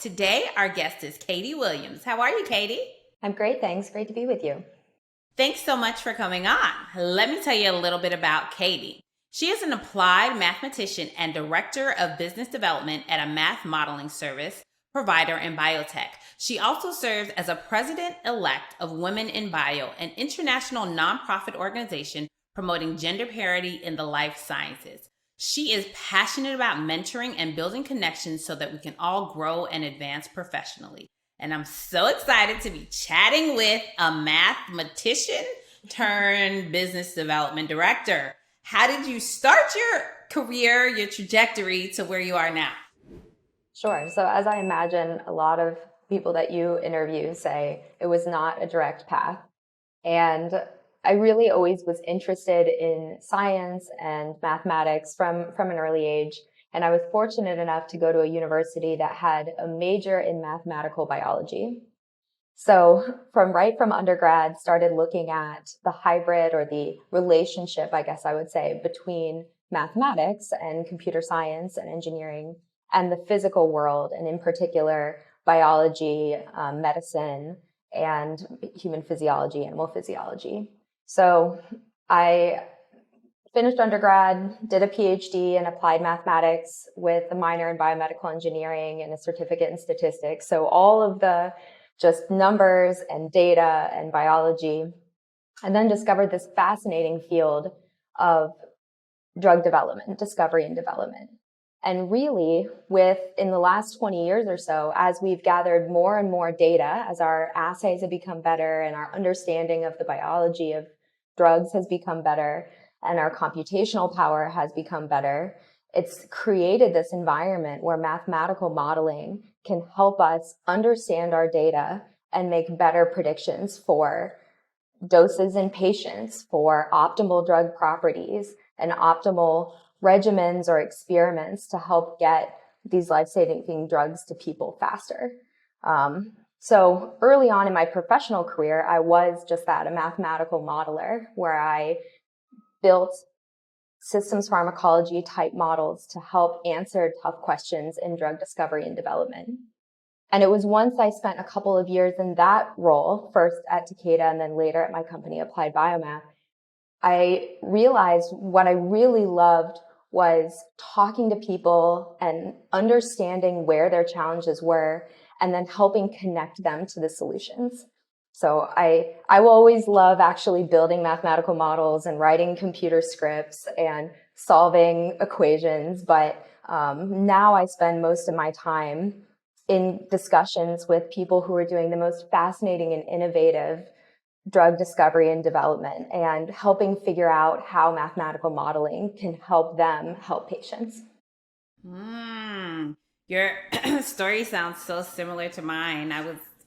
Today, our guest is Katie Williams. How are you, Katie? I'm great, thanks. Great to be with you. Thanks so much for coming on. Let me tell you a little bit about Katie. She is an applied mathematician and director of business development at a math modeling service provider in biotech. She also serves as a president-elect of Women in Bio, an international nonprofit organization promoting gender parity in the life sciences. She is passionate about mentoring and building connections so that we can all grow and advance professionally. And I'm so excited to be chatting with a mathematician turned business development director. How did you start your career, your trajectory to where you are now? Sure. So as I imagine, a lot of people that you interview say it was not a direct path. And I really always was interested in science and mathematics from an early age. And I was fortunate enough to go to a university that had a major in mathematical biology. So from undergrad, started looking at the hybrid or the relationship, I guess I would say, between mathematics and computer science and engineering and the physical world, and in particular, biology, medicine, and human physiology, animal physiology. So I finished undergrad, did a Ph.D. in applied mathematics with a minor in biomedical engineering and a certificate in statistics. So all of the just numbers and data and biology, and then discovered this fascinating field of drug development, discovery and development. And really, in the last 20 years or so, as we've gathered more and more data, as our assays have become better and our understanding of the biology of drugs has become better and our computational power has become better, it's created this environment where mathematical modeling can help us understand our data and make better predictions for doses in patients, for optimal drug properties and optimal regimens or experiments to help get these life-saving drugs to people faster. So early on in my professional career, I was just that, a mathematical modeler, where I built systems pharmacology type models to help answer tough questions in drug discovery and development. And it was once I spent a couple of years in that role, first at Takeda and then later at my company, Applied BioMath, I realized what I really loved was talking to people and understanding where their challenges were and then helping connect them to the solutions. So I will always love actually building mathematical models and writing computer scripts and solving equations. But now I spend most of my time in discussions with people who are doing the most fascinating and innovative drug discovery and development and helping figure out how mathematical modeling can help them help patients. Your story sounds so similar to mine.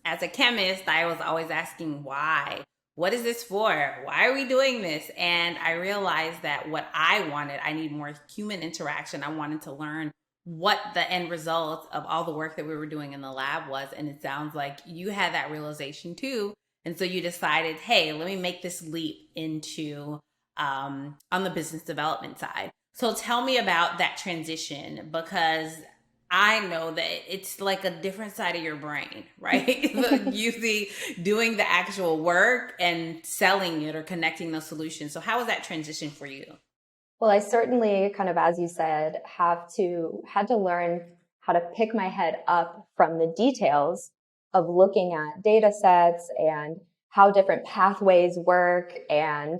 As a chemist, I was always asking why. What is this for? Why are we doing this? And I realized that what I need more human interaction. I wanted to learn what the end result of all the work that we were doing in the lab was. And it sounds like you had that realization too. And so you decided, hey, let me make this leap into on the business development side. So tell me about that transition, because I know that it's like a different side of your brain, right? Usually doing the actual work and selling it or connecting those solutions. So how was that transition for you? Well, I certainly kind of, as you said, had to learn how to pick my head up from the details of looking at data sets and how different pathways work and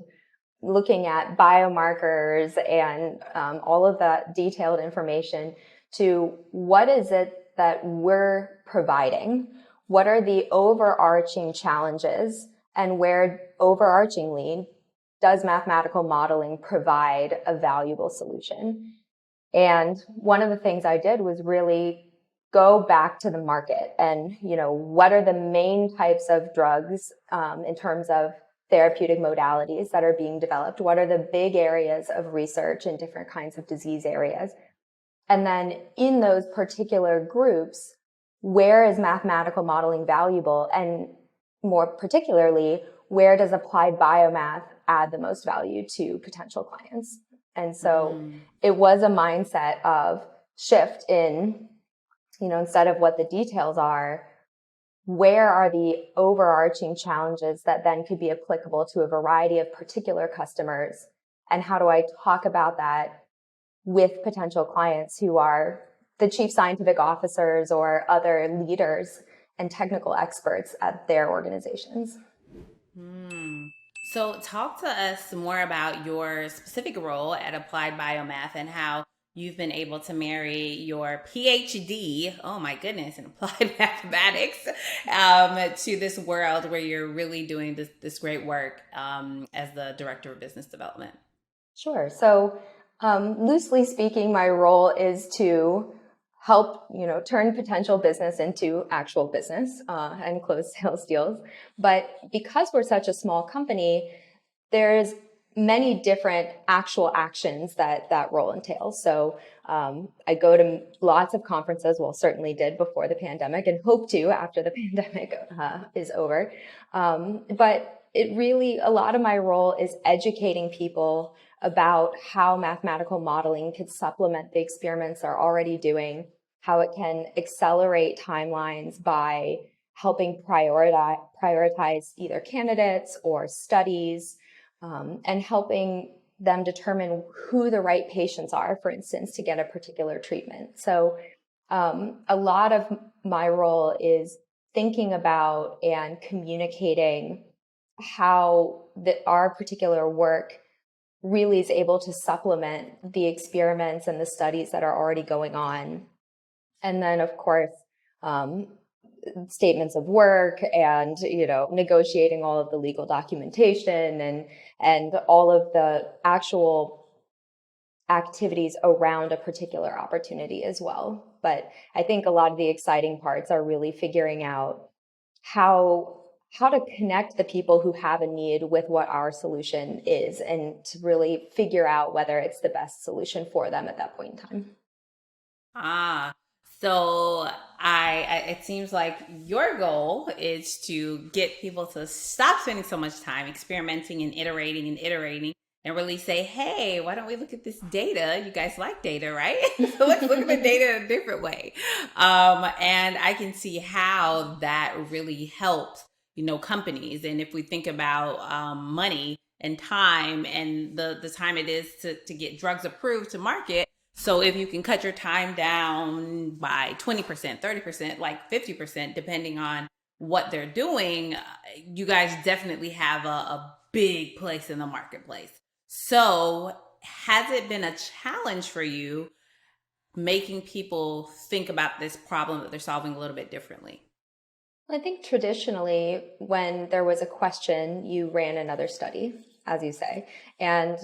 looking at biomarkers and all of that detailed information to what is it that we're providing? What are the overarching challenges? And where overarchingly does mathematical modeling provide a valuable solution? And one of the things I did was really go back to the market and, what are the main types of drugs in terms of therapeutic modalities that are being developed? What are the big areas of research in different kinds of disease areas? And then in those particular groups, where is mathematical modeling valuable? And more particularly, where does applied biomath add the most value to potential clients? And so it was a mindset of shift in instead of what the details are, where are the overarching challenges that then could be applicable to a variety of particular customers? And how do I talk about that with potential clients who are the chief scientific officers or other leaders and technical experts at their organizations? Hmm. So, talk to us more about your specific role at Applied BioMath and how you've been able to marry your PhD, oh my goodness, in applied mathematics, to this world where you're really doing this great work as the director of business development. Sure. So, loosely speaking, my role is to help, turn potential business into actual business and close sales deals. But because we're such a small company, there's many different actual actions that role entails. So I go to lots of conferences, well, certainly did before the pandemic and hope to after the pandemic is over. But it really, a lot of my role is educating people about how mathematical modeling could supplement the experiments they're already doing, how it can accelerate timelines by helping prioritize either candidates or studies, and helping them determine who the right patients are, for instance, to get a particular treatment. So a lot of my role is thinking about and communicating how our particular work really is able to supplement the experiments and the studies that are already going on. And then, of course, statements of work and, negotiating all of the legal documentation and all of the actual activities around a particular opportunity as well. But I think a lot of the exciting parts are really figuring out how to connect the people who have a need with what our solution is and to really figure out whether it's the best solution for them at that point in time. Ah, so it seems like your goal is to get people to stop spending so much time experimenting and iterating and really say, hey, why don't we look at this data? You guys like data, right? So let's look at the data in a different way. And I can see how that really helps, companies. And if we think about money and time and the time it is to get drugs approved to market, so if you can cut your time down by 20%, 30%, like 50%, depending on what they're doing, you guys definitely have a big place in the marketplace. So has it been a challenge for you making people think about this problem that they're solving a little bit differently? I think traditionally, when there was a question, you ran another study, as you say. And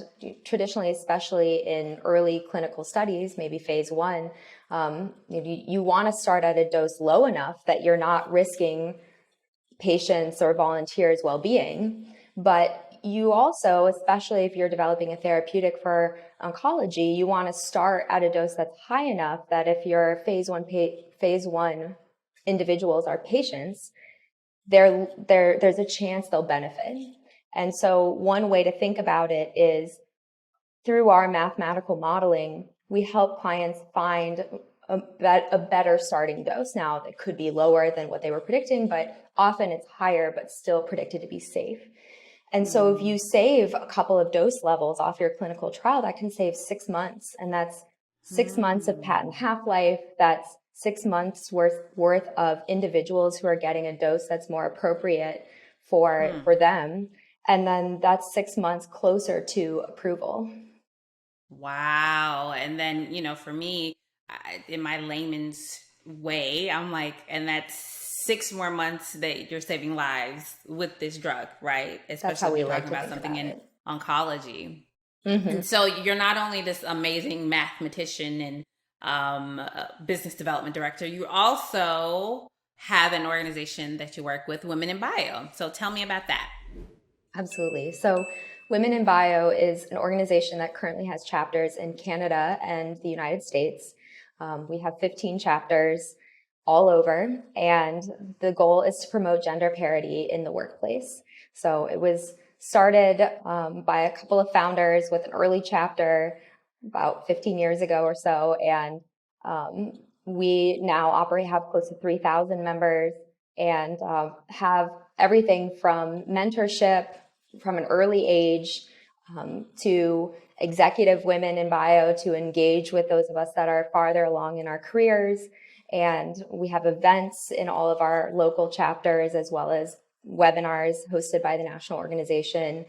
traditionally, especially in early clinical studies, maybe phase one, you want to start at a dose low enough that you're not risking patients' or volunteers' well-being. But you also, especially if you're developing a therapeutic for oncology, you want to start at a dose that's high enough that if your phase one individuals are patients, there's a chance they'll benefit. And so one way to think about it is through our mathematical modeling, we help clients find a better starting dose. Now, it could be lower than what they were predicting, but often it's higher, but still predicted to be safe. And so if you save a couple of dose levels off your clinical trial, that can save 6 months. And that's 6 months of patent half-life. That's 6 months worth of individuals who are getting a dose that's more appropriate for them. And then that's 6 months closer to approval. Wow. And then, for me, in my layman's way, I'm like, and that's 6 more months that you're saving lives with this drug, right? That's how Especially we if you're like talking to about think something about in it. oncology. Mm-hmm. And so you're not only this amazing mathematician and business development director, you also have an organization that you work with, Women in Bio. So tell me about that. Absolutely. So Women in Bio is an organization that currently has chapters in Canada and the United States. We have 15 chapters all over, and the goal is to promote gender parity in the workplace. So it was started by a couple of founders with an early chapter about 15 years ago or so, and We now have close to 3,000 members and have everything from mentorship from an early age to executive women in bio to engage with those of us that are farther along in our careers. And we have events in all of our local chapters, as well as webinars hosted by the national organization.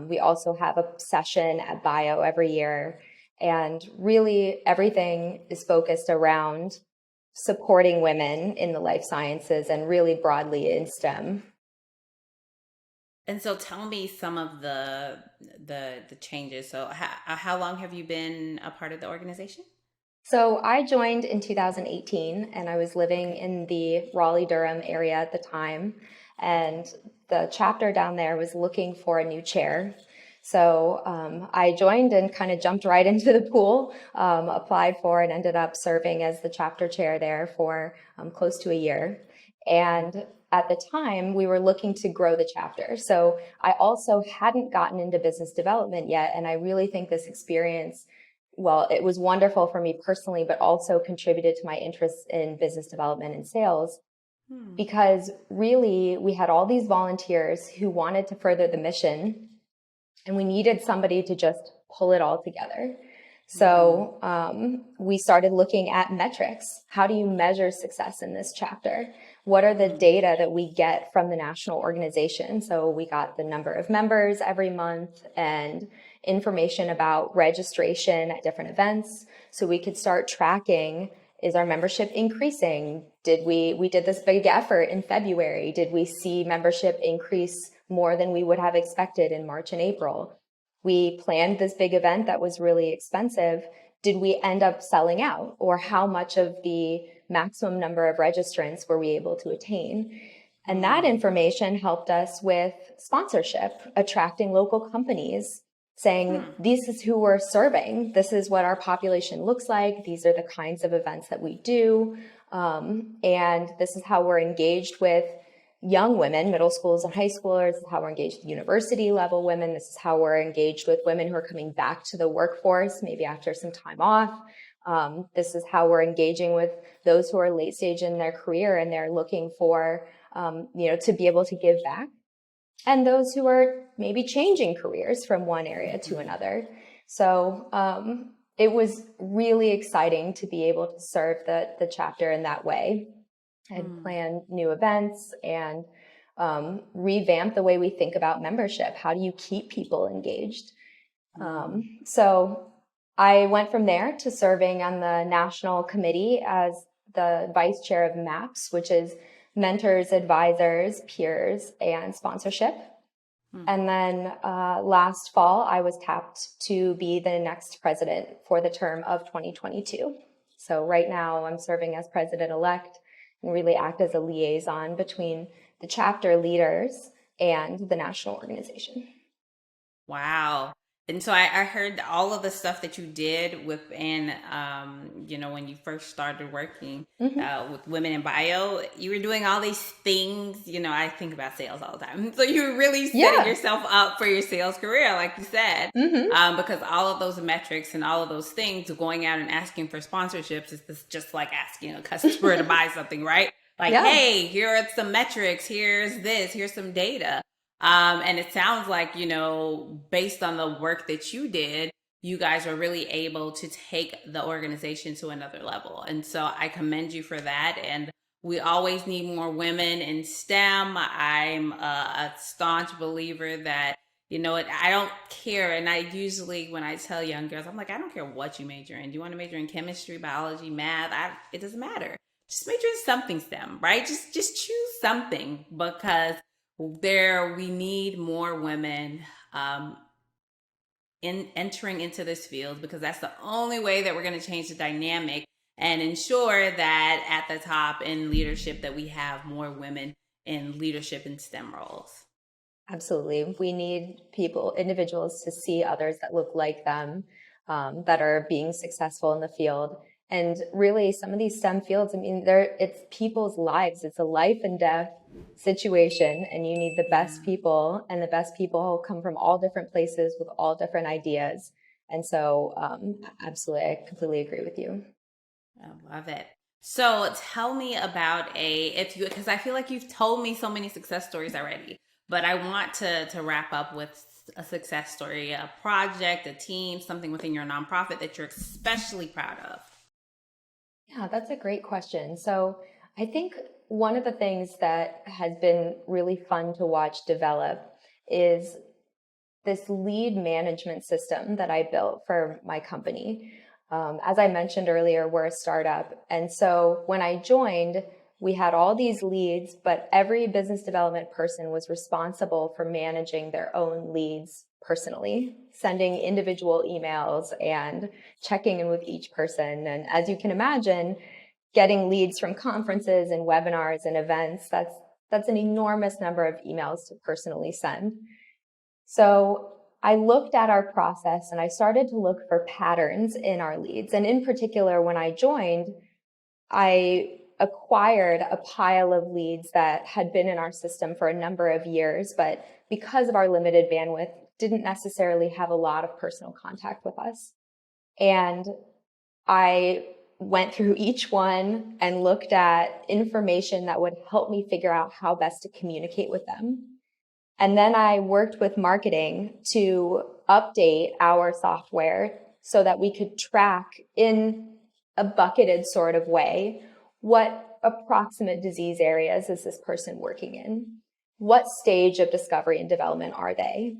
We also have a session at Bio every year. And really everything is focused around supporting women in the life sciences and really broadly in STEM. And so tell me some of the changes. So how long have you been a part of the organization? So I joined in 2018 and I was living in the Raleigh-Durham area at the time. And the chapter down there was looking for a new chair. So I joined and kind of jumped right into the pool, applied for and ended up serving as the chapter chair there for close to a year. And at the time, we were looking to grow the chapter. So I also hadn't gotten into business development yet. And I really think this experience, well, it was wonderful for me personally, but also contributed to my interest in business development and sales. Because really, we had all these volunteers who wanted to further the mission, and we needed somebody to just pull it all together. So we started looking at metrics. How do you measure success in this chapter? What are the data that we get from the national organization? So we got the number of members every month and information about registration at different events. So we could start tracking, is our membership increasing? We did this big effort in February. Did we see membership increase more than we would have expected in March and April? We planned this big event that was really expensive. Did we end up selling out? Or how much of the maximum number of registrants were we able to attain? And that information helped us with sponsorship, attracting local companies, saying, this is who we're serving. This is what our population looks like. These are the kinds of events that we do. And this is how we're engaged with young women, middle schools and high schoolers. This is how we're engaged with university level women. This is how we're engaged with women who are coming back to the workforce, maybe after some time off. This is how we're engaging with those who are late stage in their career and they're looking for, to be able to give back. And those who are maybe changing careers from one area to another. So it was really exciting to be able to serve the chapter in that way and plan new events and revamp the way we think about membership. How do you keep people engaged? So I went from there to serving on the national committee as the vice chair of MAPS, which is mentors, advisors, peers, and sponsorship. And then last fall, I was tapped to be the next president for the term of 2022. So right now I'm serving as president-elect and really act as a liaison between the chapter leaders and the national organization. Wow. And so I heard all of the stuff that you did within, when you first started working with women in bio, you were doing all these things. I think about sales all the time. So you were really setting yourself up for your sales career, like you said, because all of those metrics and all of those things, going out and asking for sponsorships is just like asking a customer to buy something, right? Like, hey, here are some metrics. Here's this. Here's some data. And it sounds like, based on the work that you did, you guys were really able to take the organization to another level. And so I commend you for that. And we always need more women in STEM. I'm a staunch believer that, I don't care. And I usually, when I tell young girls, I'm like, I don't care what you major in. Do you want to major in chemistry, biology, math? It doesn't matter. Just major in something STEM, right? Just choose something, because we need more women entering into this field, because that's the only way that we're going to change the dynamic and ensure that at the top in leadership that we have more women in leadership in STEM roles. Absolutely. We need individuals to see others that look like them, that are being successful in the field. And really, some of these STEM fields, it's people's lives. It's a life and death situation, and you need the best people, and the best people come from all different places with all different ideas. And so, absolutely, I completely agree with you. I love it. So tell me about if you, because I feel like you've told me so many success stories already, but I want to wrap up with a success story, a project, a team, something within your nonprofit that you're especially proud of. Yeah, that's a great question. So I think one of the things that has been really fun to watch develop is this lead management system that I built for my company. As I mentioned earlier, we're a startup. And so when I joined, we had all these leads, but every business development person was responsible for managing their own leads personally, sending individual emails and checking in with each person. And as you can imagine, getting leads from conferences and webinars and events, that's an enormous number of emails to personally send. So I looked at our process and I started to look for patterns in our leads. And in particular, when I joined, I acquired a pile of leads that had been in our system for a number of years, but because of our limited bandwidth, didn't necessarily have a lot of personal contact with us. And I went through each one and looked at information that would help me figure out how best to communicate with them. And then I worked with marketing to update our software so that we could track in a bucketed sort of way what approximate disease areas is this person working in? What stage of discovery and development are they?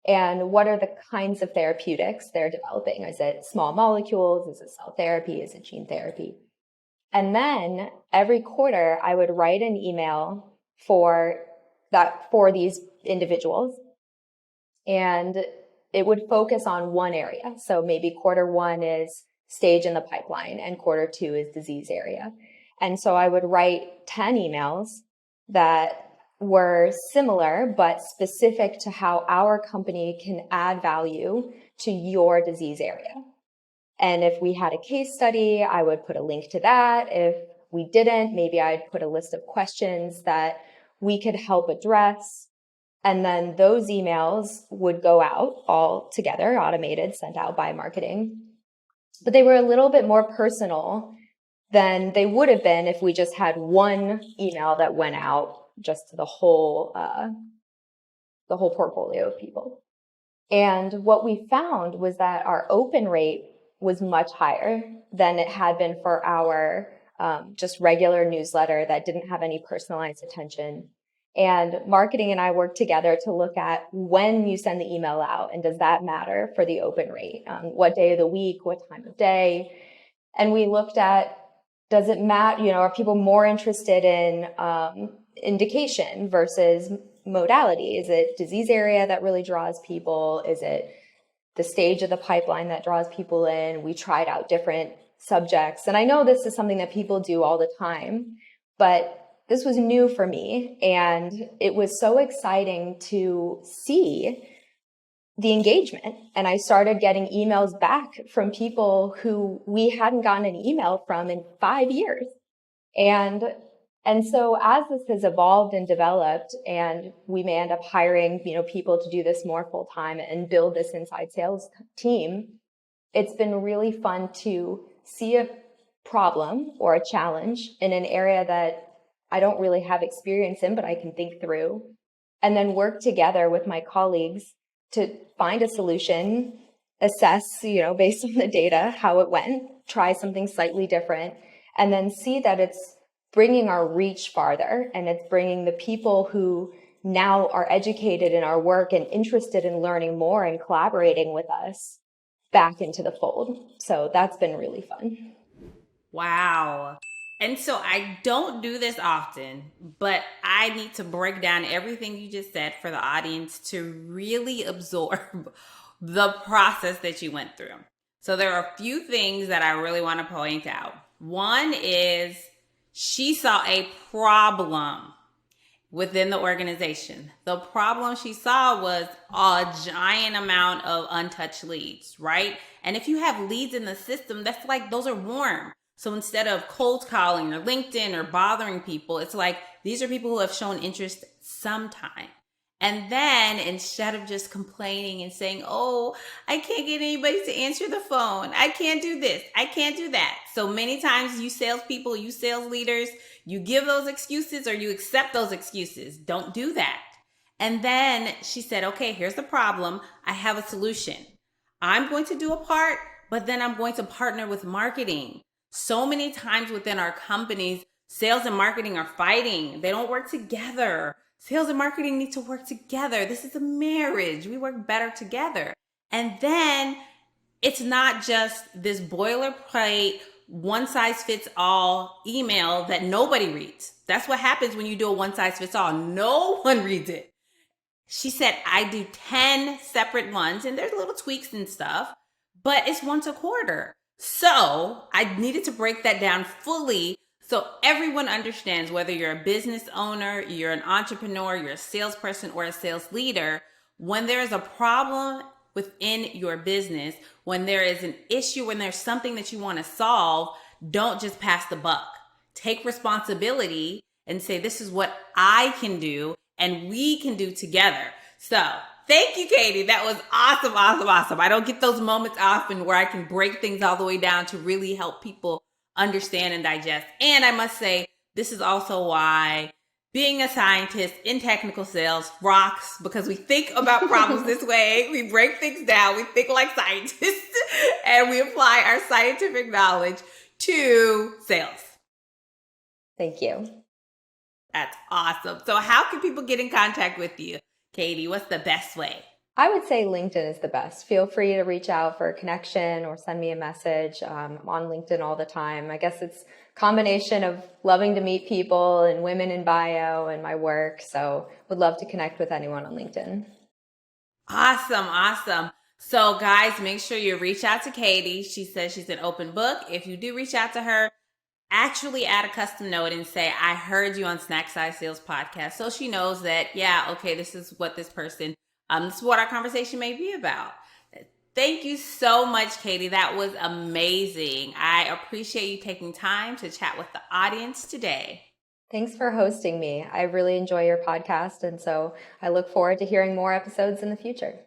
And what are the kinds of therapeutics they're developing? Is it small molecules? Is it cell therapy? Is it gene therapy? And then every quarter, I would write an email for these individuals, and it would focus on one area. So maybe quarter one is stage in the pipeline and quarter two is disease area. And so I would write 10 emails that were similar but specific to how our company can add value to your disease area. And if we had a case study, I would put a link to that. If we didn't, maybe I'd put a list of questions that we could help address. And then those emails would go out all together, automated, sent out by marketing. But they were a little bit more personal than they would have been if we just had one email that went out just to the whole portfolio of people. And what we found was that our open rate was much higher than it had been for our just regular newsletter that didn't have any personalized attention. And marketing and I worked together to look at when you send the email out and does that matter for the open rate? What day of the week, what time of day? And we looked at, does it matter, are people more interested in indication versus modality? Is it disease area that really draws people? Is it the stage of the pipeline that draws people in? We tried out different subjects. And I know this is something that people do all the time, but this was new for me. And it was so exciting to see the engagement. And I started getting emails back from people who we hadn't gotten an email from in 5 years. And so as this has evolved and developed, and we may end up hiring, people to do this more full time and build this inside sales team, it's been really fun to see a problem or a challenge in an area that I don't really have experience in, but I can think through, and then work together with my colleagues to find a solution, assess, based on the data, how it went, try something slightly different, and then see that it's bringing our reach farther, and it's bringing the people who now are educated in our work and interested in learning more and collaborating with us back into the fold. So that's been really fun. Wow. And so I don't do this often, but I need to break down everything you just said for the audience to really absorb the process that you went through. So there are a few things that I really want to point out. One is she saw a problem within the organization. The problem she saw was a giant amount of untouched leads, right? And if you have leads in the system, that's like those are warm. So instead of cold calling or LinkedIn or bothering people, it's like these are people who have shown interest sometime. And then instead of just complaining and saying, oh, I can't get anybody to answer the phone, I can't do this, I can't do that. So many times you salespeople, you sales leaders, you give those excuses or you accept those excuses. Don't do that. And then she said, okay, here's the problem. I have a solution. I'm going to do a part, but then I'm going to partner with marketing. So many times within our companies, sales and marketing are fighting. They don't work together. Sales and marketing need to work together. This is a marriage. We work better together. And then it's not just this boilerplate, one size fits all email that nobody reads. That's what happens when you do a one size fits all. No one reads it. She said, I do 10 separate ones and there's little tweaks and stuff, but it's once a quarter. So I needed to break that down fully so everyone understands, whether you're a business owner, you're an entrepreneur, you're a salesperson or a sales leader, when there is a problem within your business, when there is an issue, when there's something that you want to solve, don't just pass the buck. Take responsibility and say, this is what I can do and we can do together. So thank you, Katie. That was awesome, awesome, awesome. I don't get those moments often where I can break things all the way down to really help people understand and digest. And I must say, this is also why being a scientist in technical sales rocks, because we think about problems this way. We break things down. We think like scientists and we apply our scientific knowledge to sales. Thank you. That's awesome. So how can people get in contact with you, Katie? What's the best way? I would say LinkedIn is the best. Feel free to reach out for a connection or send me a message. I'm on LinkedIn all the time. I guess it's a combination of loving to meet people and women in bio and my work. So would love to connect with anyone on LinkedIn. Awesome. Awesome. So guys, make sure you reach out to Katie. She says she's an open book. If you do reach out to her, actually add a custom note and say, I heard you on Snack Size Sales Podcast. So she knows that, yeah, okay, this is what this person, this is what our conversation may be about. Thank you so much, Katie. That was amazing. I appreciate you taking time to chat with the audience today. Thanks for hosting me. I really enjoy your podcast. And so I look forward to hearing more episodes in the future.